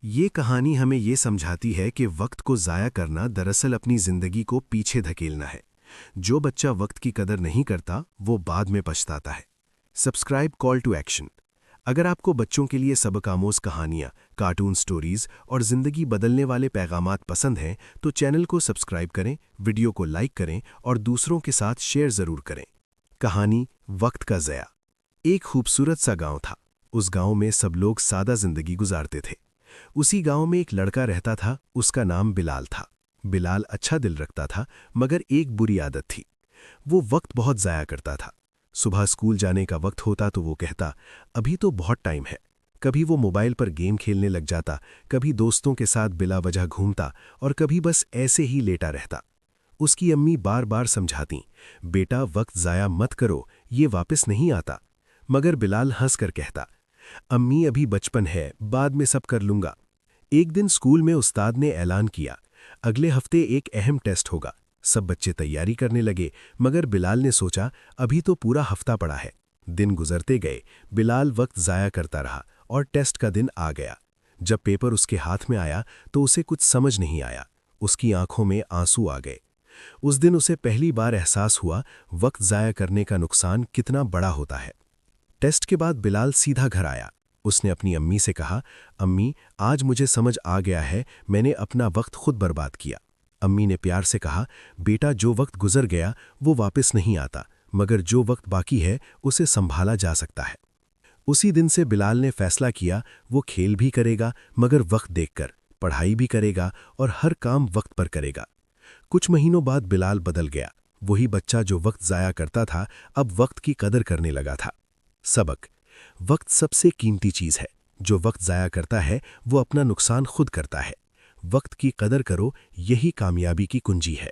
ये कहानी हमें ये समझाती है कि वक्त को ज़ाया करना दरअसल अपनी ज़िंदगी को पीछे धकेलना है। जो बच्चा वक्त की कदर नहीं करता वो बाद में पछताता है। Subscribe call to action. अगर आपको बच्चों के लिए सबक-आमोज़ कहानियाँ, कार्टून स्टोरीज और ज़िंदगी बदलने वाले पैगामात पसंद हैं तो चैनल को सब्सक्राइब करें, वीडियो को लाइक करें और दूसरों के साथ शेयर ज़रूर करें। कहानी वक्त का ज़या। एक खूबसूरत सा गांव था। उस गांव में सब लोग सादा जिंदगी गुजारते थे। उसी गांव में एक लड़का रहता था, उसका नाम बिलाल था। बिलाल अच्छा दिल रखता था, मगर एक बुरी आदत थी। वो वक्त बहुत ज़ाया करता था। सुबह स्कूल जाने का वक्त होता तो वो कहता, अभी तो बहुत टाइम है। कभी वो मोबाइल पर गेम खेलने लग जाता, कभी दोस्तों के साथ बिला वजह घूमता और कभी बस ऐसे ही लेटा रहता। उसकी अम्मी बार बार समझाती, बेटा वक्त ज़ाया मत करो, ये वापस नहीं आता। मगर बिलाल हंसकर कहता, अम्मी अभी बचपन है, बाद में सब कर लूंगा। एक दिन स्कूल में उस्ताद ने ऐलान किया, अगले हफ्ते एक अहम टेस्ट होगा। सब बच्चे तैयारी करने लगे, मगर बिलाल ने सोचा, अभी तो पूरा हफ्ता पड़ा है। दिन गुजरते गए, बिलाल वक्त ज़ाया करता रहा और टेस्ट का दिन आ गया। जब पेपर उसके हाथ में आया तो उसे कुछ समझ नहीं आया। उसकी आंखों में आंसू आ गए। उस दिन उसे पहली बार एहसास हुआ, वक्त ज़ाया करने का नुकसान कितना बड़ा होता है। टेस्ट के बाद बिलाल सीधा घर आया। उसने अपनी अम्मी से कहा, अम्मी आज मुझे समझ आ गया है, मैंने अपना वक्त खुद बर्बाद किया। अम्मी ने प्यार से कहा, बेटा जो वक्त गुजर गया वो वापस नहीं आता, मगर जो वक्त बाकी है उसे संभाला जा सकता है। उसी दिन से बिलाल ने फैसला किया, वो खेल भी करेगा मगर वक्त देखकर, पढ़ाई भी करेगा और हर काम वक्त पर करेगा। कुछ महीनों बाद बिलाल बदल गया। वही बच्चा जो वक्त ज़ाया करता था अब वक्त की कदर करने लगा था। सबक: वक्त सबसे कीमती चीज़ है। जो वक्त ज़ाया करता है वो अपना नुकसान खुद करता है। वक्त की कदर करो, यही कामयाबी की कुंजी है।